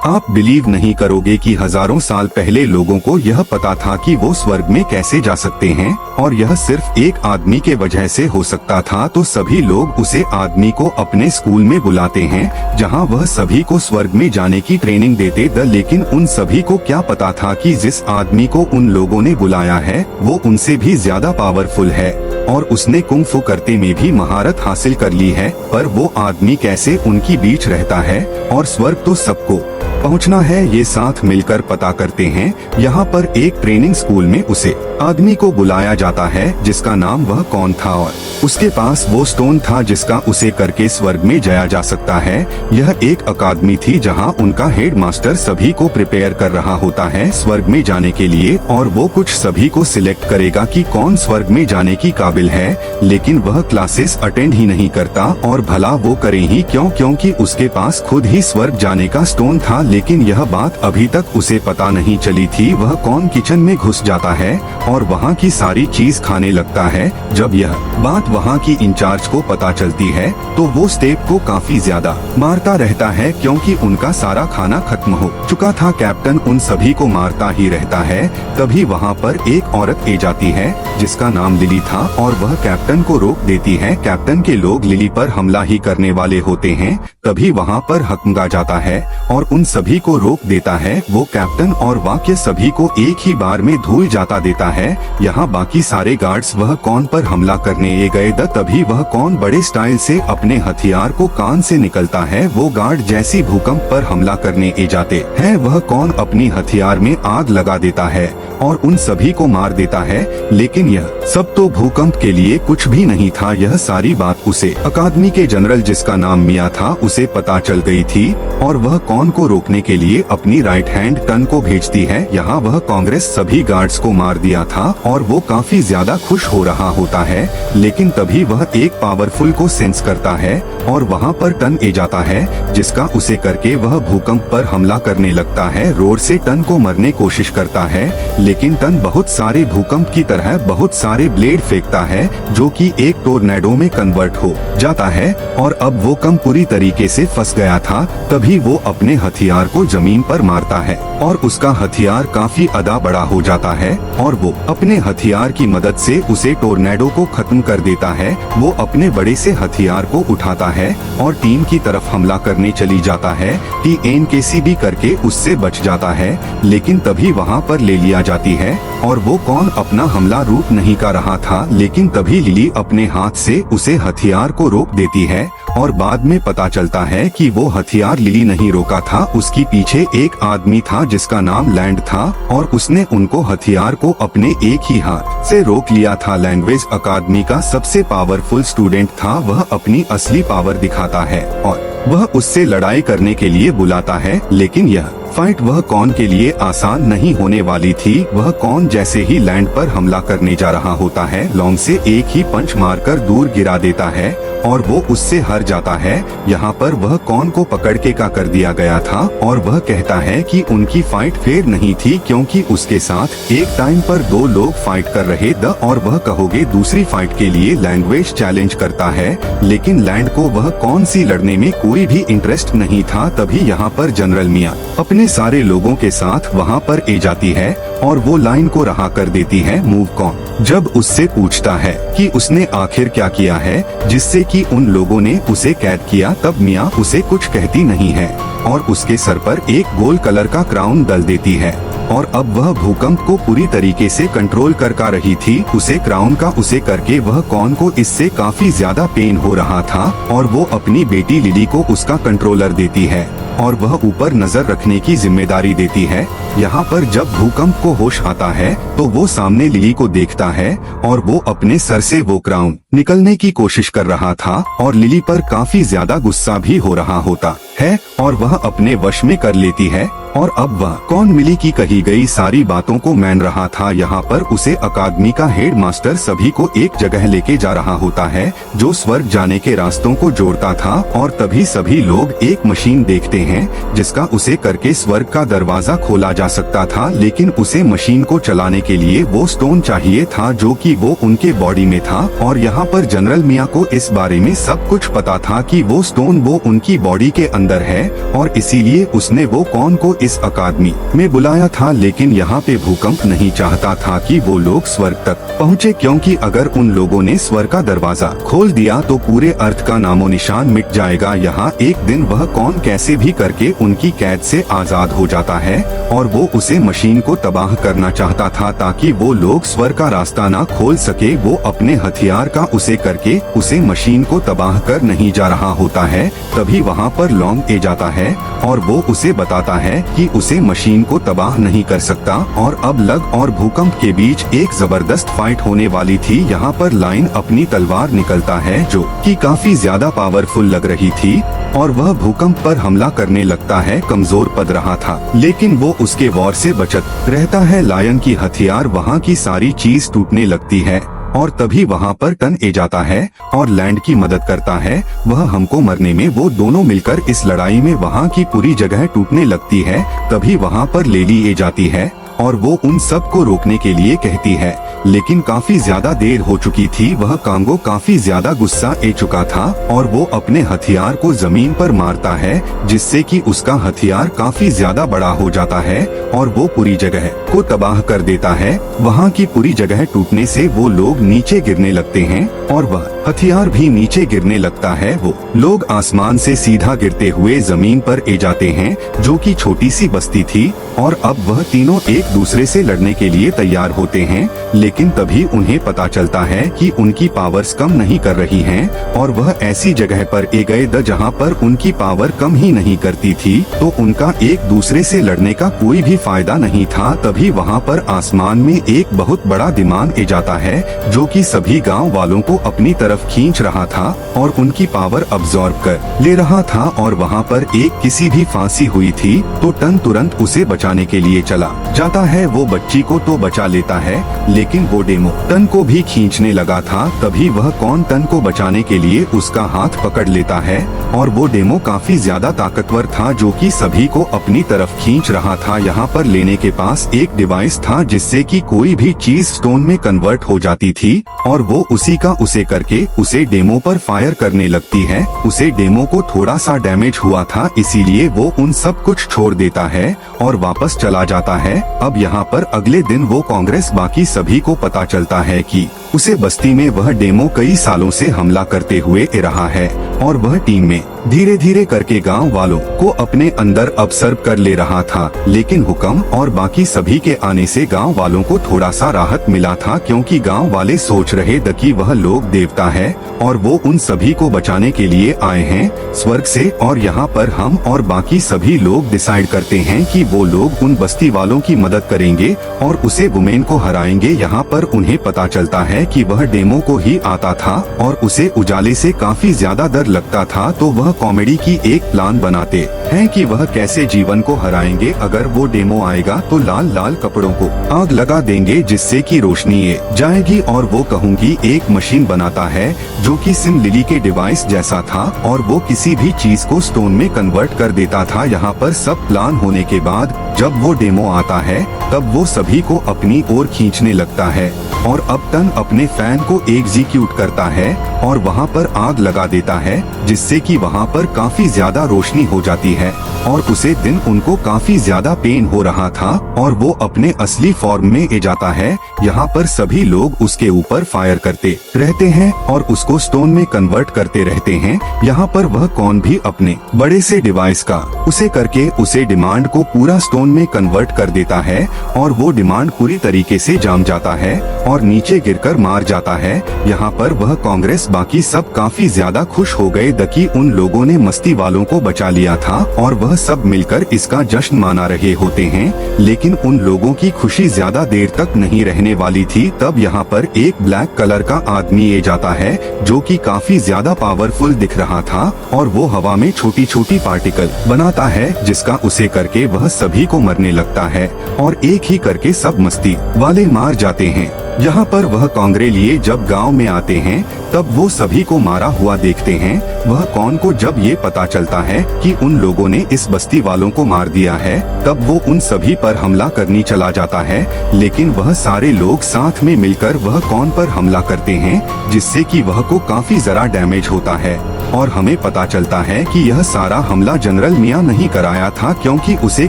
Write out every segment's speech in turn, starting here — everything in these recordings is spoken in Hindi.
आप बिलीव नहीं करोगे कि हजारों साल पहले लोगों को यह पता था कि वो स्वर्ग में कैसे जा सकते हैं, और यह सिर्फ एक आदमी के वजह से हो सकता था। तो सभी लोग उसे आदमी को अपने स्कूल में बुलाते हैं, जहां वह सभी को स्वर्ग में जाने की ट्रेनिंग देते द लेकिन उन सभी को क्या पता था कि जिस आदमी को उन लोगों ने बुलाया है वो उनसे भी ज्यादा पावरफुल है और उसने कुंग फू करते में भी महारत हासिल कर ली है। पर वो आदमी कैसे उनकी बीच रहता है, और स्वर्ग तो सबको पहुंचना है, ये साथ मिलकर पता करते हैं। यहाँ पर एक ट्रेनिंग स्कूल में उसे आदमी को बुलाया जाता है जिसका नाम वह कौन था, और उसके पास वो स्टोन था जिसका उसे करके स्वर्ग में जाया जा सकता है। यह एक अकादमी थी जहाँ उनका हेड मास्टर सभी को प्रिपेयर कर रहा होता है स्वर्ग में जाने के लिए, और वो कुछ सभी को सिलेक्ट करेगा कि कौन स्वर्ग में जाने की काबिल है। लेकिन वह क्लासेस अटेंड ही नहीं करता, और भला वो करे ही क्यों, क्योंकि उसके पास खुद ही स्वर्ग जाने का स्टोन था। लेकिन यह बात अभी तक उसे पता नहीं चली थी। वह कौन किचन में घुस जाता है और वहाँ की सारी चीज खाने लगता है। जब यह बात वहाँ की इंचार्ज को पता चलती है तो वो स्टेप को काफी ज्यादा मारता रहता है, क्योंकि उनका सारा खाना खत्म हो चुका था। कैप्टन उन सभी को मारता ही रहता है। तभी वहाँ पर एक औरत आ जाती है जिसका नाम लिली था, और वह कैप्टन को रोक देती है। कैप्टन के लोग लिली पर हमला ही करने वाले होते हैं। तभी वहाँ पर हकमगा जाता है और उन सभी को रोक देता है। वो कैप्टन और वाक्य सभी को एक ही बार में धूल जाता देता है। यहाँ बाकी सारे गार्ड्स वह कौन पर हमला करने गए द तभी वह कौन बड़े स्टाइल से अपने हथियार को कान से निकलता है। वो गार्ड जैसी भूकंप पर हमला करने जाते हैं वह कौन अपनी हथियार में आग लगा देता है और उन सभी को मार देता है। लेकिन यह सब तो भूकंप के लिए कुछ भी नहीं था। यह सारी बात उसे अकादमी के जनरल जिसका नाम मिया था उसे पता चल गई थी, और वह कौन को रोकने के लिए अपनी राइट हैंड टन को भेजती है। यहाँ वह कांग्रेस सभी गार्ड्स को मार दिया था और वो काफी ज्यादा खुश हो रहा होता है। लेकिन तभी वह एक पावरफुल को सेंस करता है और वहाँ पर टन जाता है, जिसका उसे करके वह भूकंप पर हमला करने लगता है। रोड से टन को मरने कोशिश करता है, लेकिन टन बहुत सारे भूकंप की तरह बहुत सारे ब्लेड फेंकता है जो कि एक टोर्नेडो में कन्वर्ट हो जाता है, और अब वो कम पूरी तरीके से फंस गया था। तभी वो अपने हथियार को जमीन पर मारता है और उसका हथियार काफी अदा बड़ा हो जाता है, और वो अपने हथियार की मदद से उसे टोर्नेडो को खत्म कर देता है। वो अपने बड़े से हथियार को उठाता है और टीम की तरफ हमला करने चली जाता है। टीएन कैसी भी करके उससे बच जाता है, लेकिन तभी वहाँ पर ले लिया जाती है, और वो कौन अपना हमला रुक नहीं कर रहा था। लेकिन तभी लिली अपने हाथ से उसे हथियार को रोक देती है, और बाद में पता चलता है कि वो हथियार लिली नहीं रोका था, उसकी पीछे एक आदमी था जिसका नाम लैंड था, और उसने उनको हथियार को अपने एक ही हाथ से रोक लिया था। लैंग्वेज अकादमी का सबसे पावरफुल स्टूडेंट था। वह अपनी असली पावर दिखाता है और वह उससे लड़ाई करने के लिए बुलाता है। लेकिन यह फाइट वह कौन के लिए आसान नहीं होने वाली थी। वह कौन जैसे ही लैंड पर हमला करने जा रहा होता है, लॉन्ग से एक ही पंच मारकर दूर गिरा देता है और वो उससे हार जाता है। यहाँ पर वह कौन को पकड़ के का कर दिया गया था, और वह कहता है कि उनकी फाइट फेयर नहीं थी, क्योंकि उसके साथ एक टाइम पर दो लोग फाइट कर रहे द और वह कहोगे दूसरी फाइट के लिए लैंग्वेज चैलेंज करता है। लेकिन लैंड को वह कौन सी लड़ने में कोई भी इंटरेस्ट नहीं था। तभी यहाँ पर जनरल मिया अपने सारे लोगों के साथ वहाँ पर जाती है और वो लाइन को रहा कर देती है मूव कौन। जब उससे पूछता है कि उसने आखिर क्या किया है जिससे कि उन लोगों ने उसे कैद किया, तब मिया उसे कुछ कहती नहीं है और उसके सर पर एक गोल्ड कलर का क्राउन डाल देती है, और अब वह भूकंप को पूरी तरीके से कंट्रोल कर रही थी। उसे क्राउन का उसे करके वह कौन को इससे काफी ज्यादा पेन हो रहा था, और वो अपनी बेटी लिली को उसका कंट्रोलर देती है और वह ऊपर नजर रखने की जिम्मेदारी देती है। यहाँ पर जब भूकंप को होश आता है तो वो सामने लिली को देखता है और वो अपने सर से वो क्राउन निकलने की कोशिश कर रहा था, और लिली पर काफी ज्यादा गुस्सा भी हो रहा होता है और वह अपने वश में कर लेती है। और अब वह कौन मिली की कही गई सारी बातों को मान रहा था। यहाँ पर उसे अकादमी का हेड मास्टर सभी को एक जगह लेके जा रहा होता है जो स्वर्ग जाने के रास्तों को जोड़ता था, और तभी सभी लोग एक मशीन देखते हैं जिसका उसे करके स्वर्ग का दरवाजा खोला जा सकता था। लेकिन उसे मशीन को चलाने के लिए वो स्टोन चाहिए था जो कि वो उनके बॉडी में था, और यहाँ यहाँ पर जनरल मियाँ को इस बारे में सब कुछ पता था कि वो स्टोन वो उनकी बॉडी के अंदर है और इसीलिए उसने वो कौन को इस अकादमी में बुलाया था। लेकिन यहाँ पे भूकंप नहीं चाहता था कि वो लोग स्वर्ग तक पहुँचे, क्योंकि अगर उन लोगों ने स्वर्ग का दरवाजा खोल दिया तो पूरे अर्थ का नामो निशान मिट जाएगा। यहाँ एक दिन वह कौन कैसे भी करके उनकी कैद से आजाद हो जाता है और वो उसे मशीन को तबाह करना चाहता था ताकि वो लोग स्वर्ग का रास्ता ना खोल सके। वो अपने हथियार का उसे करके उसे मशीन को तबाह कर नहीं जा रहा होता है। तभी वहाँ पर लॉन्ग ए जाता है और वो उसे बताता है कि उसे मशीन को तबाह नहीं कर सकता। और अब लग और भूकंप के बीच एक जबरदस्त फाइट होने वाली थी। यहाँ पर लाइन अपनी तलवार निकलता है जो कि काफी ज्यादा पावरफुल लग रही थी और वह भूकंप पर हमला करने लगता है। कमजोर पड़ रहा था लेकिन वो उसके वॉर से बचत रहता है। लायन की हथियार वहाँ की सारी चीज टूटने लगती है और तभी वहाँ पर टन ए जाता है और लैंड की मदद करता है। वह हमको मरने में वो दोनों मिलकर इस लड़ाई में वहाँ की पूरी जगह टूटने लगती है। तभी वहाँ पर लेली ए जाती है और वो उन सब को रोकने के लिए कहती है, लेकिन काफी ज्यादा देर हो चुकी थी। वह कांगो काफी ज्यादा गुस्सा ए चुका था और वो अपने हथियार को जमीन पर मारता है जिससे कि उसका हथियार काफी ज्यादा बड़ा हो जाता है और वो पूरी जगह को तबाह कर देता है। वहाँ की पूरी जगह टूटने से वो लोग नीचे गिरने लगते हैं और वह हथियार भी नीचे गिरने लगता है। वो लोग आसमान से सीधा गिरते हुए जमीन पर ए जाते हैं जो कि छोटी सी बस्ती थी और अब वह तीनों एक दूसरे से लड़ने के लिए तैयार होते हैं। लेकिन तभी उन्हें पता चलता है कि उनकी पावर्स कम नहीं कर रही हैं और वह ऐसी जगह पर ए गए द जहाँ पर उनकी पावर कम ही नहीं करती थी, तो उनका एक दूसरे से लड़ने का कोई भी फायदा नहीं था। तभी वहाँ पर आसमान में एक बहुत बड़ा विमान ए जाता है जो कि सभी गांव वालों को अपनी तरफ खींच रहा था और उनकी पावर अब्सॉर्ब कर ले रहा था। और वहाँ पर एक किसी भी फांसी हुई थी तो टन तुरंत उसे बचाने के लिए चला जाता है। वो बच्ची को तो बचा लेता है लेकिन वो डेमो टन को भी खींचने लगा था। तभी वह कौन टन को बचाने के लिए उसका हाथ पकड़ लेता है और वो डेमो काफी ज्यादा ताकतवर था जो कि सभी को अपनी तरफ खींच रहा था। यहाँ पर लेने के पास एक डिवाइस था जिससे कि कोई भी चीज स्टोन में कन्वर्ट हो जाती थी और वो उसी का उसे करके उसे डेमो पर फायर करने लगती है। उसे डेमो को थोड़ा सा डैमेज हुआ था इसीलिए वो उन सब कुछ छोड़ देता है और वापस चला जाता है। अब यहाँ पर अगले दिन वो कांग्रेस बाकी सभी को पता चलता है कि उसे बस्ती में वह डेमो कई सालों से हमला करते हुए रहा है और वह टीम में धीरे धीरे करके गांव वालों को अपने अंदर अब्सर्व कर ले रहा था। लेकिन हुक्म और बाकी सभी के आने से गांव वालों को थोड़ा सा राहत मिला था, क्योंकि गांव वाले सोच रहे थे कि वह लोग देवता है और वो उन सभी को बचाने के लिए आए हैं स्वर्ग से। और यहाँ पर हम और बाकी सभी लोग डिसाइड करते हैं कि वो लोग उन बस्ती वालों की मदद करेंगे और उसे वुमेन को हराएंगे। यहाँ पर उन्हें पता चलता है कि वह डेमो को ही आता था और उसे उजाले से काफी ज्यादा डर लगता था, तो वह कॉमेडी की एक प्लान बनाते हैं कि वह कैसे जीवन को हराएंगे। अगर वो डेमो आएगा तो लाल लाल कपड़ों को आग लगा देंगे जिससे कि रोशनी जाएगी और वो कहूँगी एक मशीन बनाता है जो कि सिम लिली के डिवाइस जैसा था और वो किसी भी चीज को स्टोन में कन्वर्ट कर देता था। यहाँ पर सब प्लान होने के बाद जब वो डेमो आता है तब वो सभी को अपनी ओर खींचने लगता है और अब टन अपने फैन को एग्जीक्यूट करता है और वहाँ पर आग लगा देता है जिससे कि वहाँ पर काफी ज्यादा रोशनी हो जाती है। और उसे दिन उनको काफी ज्यादा पेन हो रहा था और वो अपने असली फॉर्म में जाता है। यहाँ पर सभी लोग उसके ऊपर फायर करते रहते हैं और उसको स्टोन में कन्वर्ट करते रहते हैं। यहाँ पर वह कौन भी अपने बड़े से डिवाइस का उसे करके उसे डिमांड को पूरा स्टोन में कन्वर्ट कर देता है और वो डिमांड पूरी तरीके से जम जाता है और नीचे गिरकर मार जाता है। यहाँ पर वह कांग्रेस बाकी सब काफी ज्यादा खुश हो गए कि उन लोगों ने मस्ती वालों को बचा लिया था और वह सब मिलकर इसका जश्न मना रहे होते हैं। लेकिन उन लोगों की खुशी ज्यादा देर तक नहीं रहने वाली थी। तब यहाँ पर एक ब्लैक कलर का आदमी जाता है जो कि काफी ज्यादा पावरफुल दिख रहा था और वो हवा में छोटी छोटी पार्टिकल बनाता है जिसका उसे करके वह सभी को मरने लगता है और एक ही करके सब मस्ती वाले मार जाते हैं। यहाँ पर वह कांग्रेस लिए जब गांव में आते हैं तब वो सभी को मारा हुआ देखते हैं। वह कौन को जब ये पता चलता है कि उन लोगों ने इस बस्ती वालों को मार दिया है, तब वो उन सभी पर हमला करने चला जाता है। लेकिन वह सारे लोग साथ में मिलकर वह कौन पर हमला करते हैं, जिससे कि वह को काफी जरा डैमेज होता है। और हमें पता चलता है कि यह सारा हमला जनरल मियां नहीं कराया था, क्योंकि उसे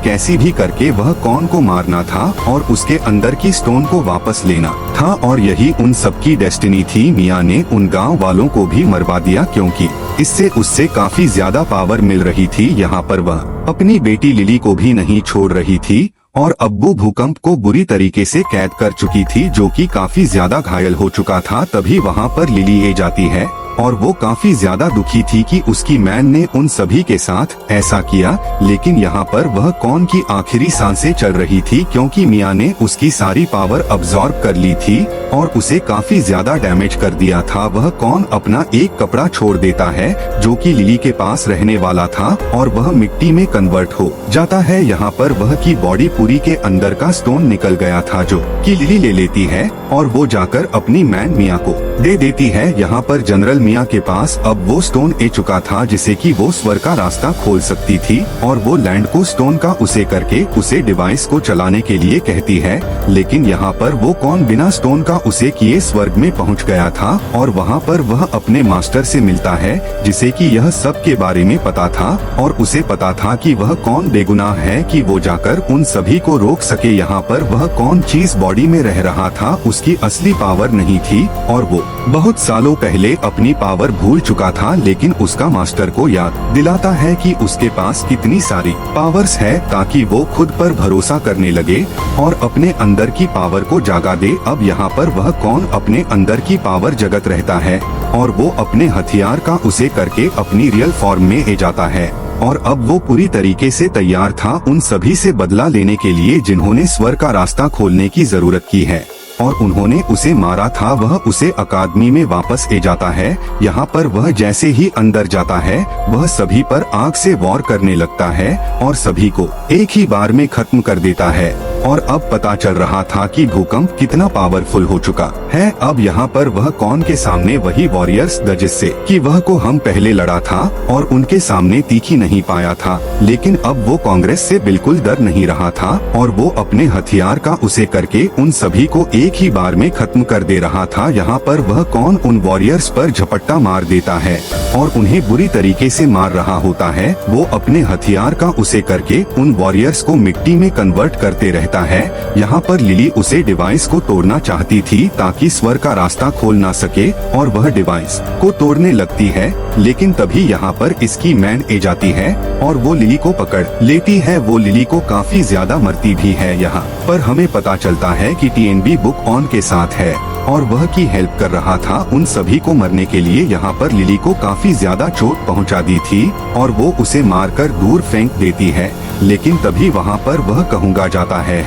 कैसी भी करके वह कौन को मारना था और उसके अंदर की स्टोन को वापस लेना था। और यही उन सबकी डेस्टिनी थी। मियां ने उन गांव वालों को भी मरवा दिया, क्योंकि इससे उससे काफी ज्यादा पावर मिल रही थी। यहाँ पर वह अपनी बेटी लिली को भी नहीं छोड़ रही थी और अब्बू भूकंप को बुरी तरीके से कैद कर चुकी थी, जो कि काफी ज्यादा घायल हो चुका था। तभी वहाँ पर लिली आ जाती है और वो काफी ज्यादा दुखी थी कि उसकी मैन ने उन सभी के साथ ऐसा किया। लेकिन यहाँ पर वह कौन की आखिरी सांसें चल रही थी, क्योंकि मियां ने उसकी सारी पावर अब्सॉर्ब कर ली थी और उसे काफी ज्यादा डैमेज कर दिया था। वह कौन अपना एक कपड़ा छोड़ देता है जो कि लिली के पास रहने वाला था और वह मिट्टी में कन्वर्ट हो जाता है। यहाँ पर वह की बॉडी पूरी के अंदर का स्टोन निकल गया था, जो कि लिली ले लेती है और वो जाकर अपनी मैन मियां को दे देती है। यहाँ पर जनरल मियां के पास अब वो स्टोन आ चुका था, जिसे कि वो स्वर्ग का रास्ता खोल सकती थी और वो लैंड को स्टोन का उसे करके उसे डिवाइस को चलाने के लिए कहती है। लेकिन यहाँ पर वो कौन बिना स्टोन का उसे किए स्वर्ग में पहुँच गया था और वहाँ पर वह अपने मास्टर से मिलता है, जिसे कि यह सब के बारे में पता था और उसे पता था कि वह कौन बेगुनाह है कि वो जाकर उन सभी को रोक सके। यहाँ पर वह कौन चीज बॉडी में रह रहा था, उसकी असली पावर नहीं थी और वो बहुत सालों पहले अपनी पावर भूल चुका था। लेकिन उसका मास्टर को याद दिलाता है कि उसके पास कितनी सारी पावर्स है, ताकि वो खुद पर भरोसा करने लगे और अपने अंदर की पावर को जागा दे। अब यहाँ पर वह कौन अपने अंदर की पावर जगत रहता है और वो अपने हथियार का उसे करके अपनी रियल फॉर्म में आ जाता है। और अब वो पूरी तरीके से तैयार था उन सभी से बदला लेने के लिए जिन्होंने स्वर्ग का रास्ता खोलने की जरूरत की है और उन्होंने उसे मारा था। वह उसे अकादमी में वापस ले जाता है। यहाँ पर वह जैसे ही अंदर जाता है, वह सभी पर आग से वॉर करने लगता है और सभी को एक ही बार में खत्म कर देता है। और अब पता चल रहा था कि भूकंप कितना पावरफुल हो चुका है। अब यहाँ पर वह कौन के सामने वही वॉरियर्स द जिससे कि वह को हम पहले लड़ा था और उनके सामने तीखी नहीं पाया था, लेकिन अब वो कांग्रेस से बिल्कुल डर नहीं रहा था और वो अपने हथियार का उसे करके उन सभी को एक ही बार में खत्म कर दे रहा था। यहाँ पर वह कौन उन वॉरियर्स पर झपट्टा मार देता है और उन्हें बुरी तरीके से मार रहा होता है। वो अपने हथियार का उसे करके उन वॉरियर्स को मिट्टी में कन्वर्ट करते रहता है। यहाँ पर लिली उसे डिवाइस को तोड़ना चाहती थी ताकि स्वर्ग का रास्ता खोल ना सके और वह डिवाइस को तोड़ने लगती है। लेकिन तभी यहाँ पर इसकी मैन आ जाती है और वो लिली को पकड़ लेती है। वो लिली को काफी ज्यादा मरती भी है। यहाँ पर हमें पता चलता है कि टीएनबी बुक ऑन के साथ है और वह की हेल्प कर रहा था उन सभी को मरने के लिए। यहाँ पर लिली को काफी ज्यादा चोट पहुँचा दी थी और वो उसे मारकर दूर फेंक देती है। लेकिन तभी वहाँ पर वह कहूँगा जाता है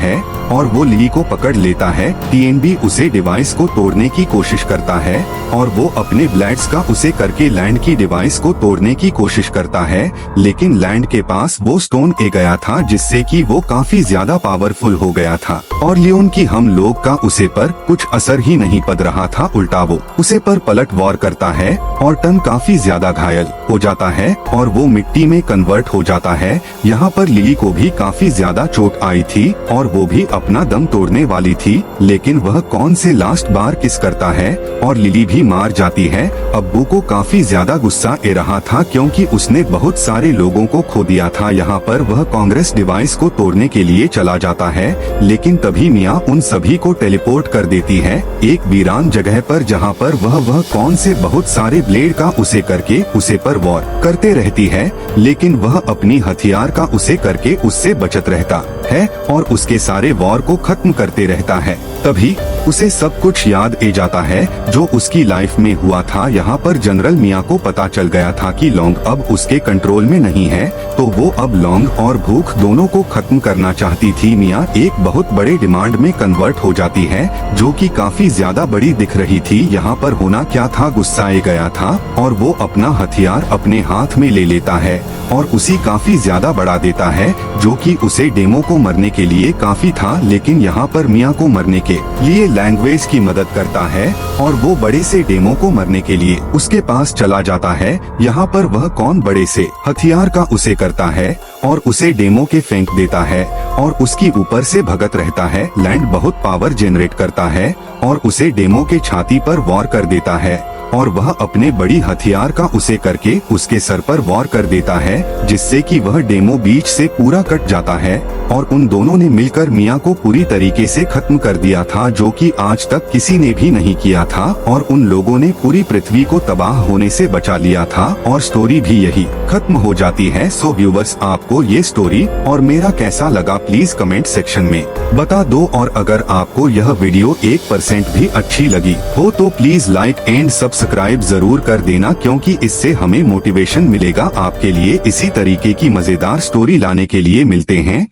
और वो लिली को पकड़ लेता है। टीएनबी उसे डिवाइस को तोड़ने की कोशिश करता है और वो अपने ब्लेड्स का उसे करके लैंड की डिवाइस को तोड़ने की कोशिश करता है। लेकिन लैंड के पास वो स्टोन आ गया था, जिससे कि वो काफी ज्यादा पावरफुल हो गया था और लियोन की हम लोग का उसे पर कुछ असर ही नहीं पड़ रहा था। उल्टा वो उसे पर पलट वॉर करता है और टन काफी ज्यादा घायल हो जाता है और वो मिट्टी में कन्वर्ट हो जाता है। यहाँ पर लिली को भी काफी ज्यादा चोट आई थी और वो भी अपना दम तोड़ने वाली थी। लेकिन वह कौन से लास्ट बार किस करता है और लिली भी मार जाती है। अब्बू को काफी ज्यादा गुस्सा आ रहा था, क्योंकि उसने बहुत सारे लोगों को खो दिया था। यहाँ पर वह कांग्रेस डिवाइस को तोड़ने के लिए चला जाता है, लेकिन तभी मियाँ उन सभी को टेलीपोर्ट कर देती है एक वीरान जगह पर, जहाँ पर वह कौन से बहुत सारे ब्लेड का उसे करके उसे पर वॉर करते रहती है। लेकिन वह अपनी हथियार का उसे करके उससे बचत रहता है और उसके सारे वॉर को खत्म करते रहता है। तभी उसे सब कुछ याद आ जाता है जो उसकी लाइफ में हुआ था। यहाँ पर जनरल मियाँ को पता चल गया था कि लॉन्ग अब उसके कंट्रोल में नहीं है, तो वो अब लॉन्ग और भूख दोनों को खत्म करना चाहती थी। मियाँ एक बहुत बड़े डिमांड में कन्वर्ट हो जाती है, जो कि काफी ज्यादा बड़ी दिख रही थी। यहाँ पर होना क्या था, गुस्सा आ गया था और वो अपना हथियार अपने हाथ में ले लेता है और उसी काफी ज्यादा बढ़ा देता है, जो कि उसे डेमो को मरने के लिए काफी था। लेकिन यहाँ पर मियाँ को मरने के के लिए लैंग्वेज की मदद करता है और वो बड़े से डेमो को मरने के लिए उसके पास चला जाता है। यहाँ पर वह कौन बड़े से हथियार का उसे करता है और उसे डेमो के फेंक देता है और उसकी ऊपर से भगत रहता है। लैंड बहुत पावर जनरेट करता है और उसे डेमो के छाती पर वॉर कर देता है और वह अपने बड़ी हथियार का उसे करके उसके सर पर वॉर कर देता है, जिससे कि वह डेमो बीच से पूरा कट जाता है और उन दोनों ने मिलकर मिया को पूरी तरीके से खत्म कर दिया था, जो कि आज तक किसी ने भी नहीं किया था और उन लोगों ने पूरी पृथ्वी को तबाह होने से बचा लिया था और स्टोरी भी यही खत्म हो जाती है। सो व्यूवर्स, आपको ये स्टोरी और मेरा कैसा लगा प्लीज कमेंट सेक्शन में बता दो और अगर आपको यह वीडियो 1% भी अच्छी लगी हो तो प्लीज लाइक एंड सब्सक्राइब जरूर कर देना, क्योंकि इससे हमें मोटिवेशन मिलेगा आपके लिए इसी तरीके की मजेदार स्टोरी लाने के लिए। मिलते हैं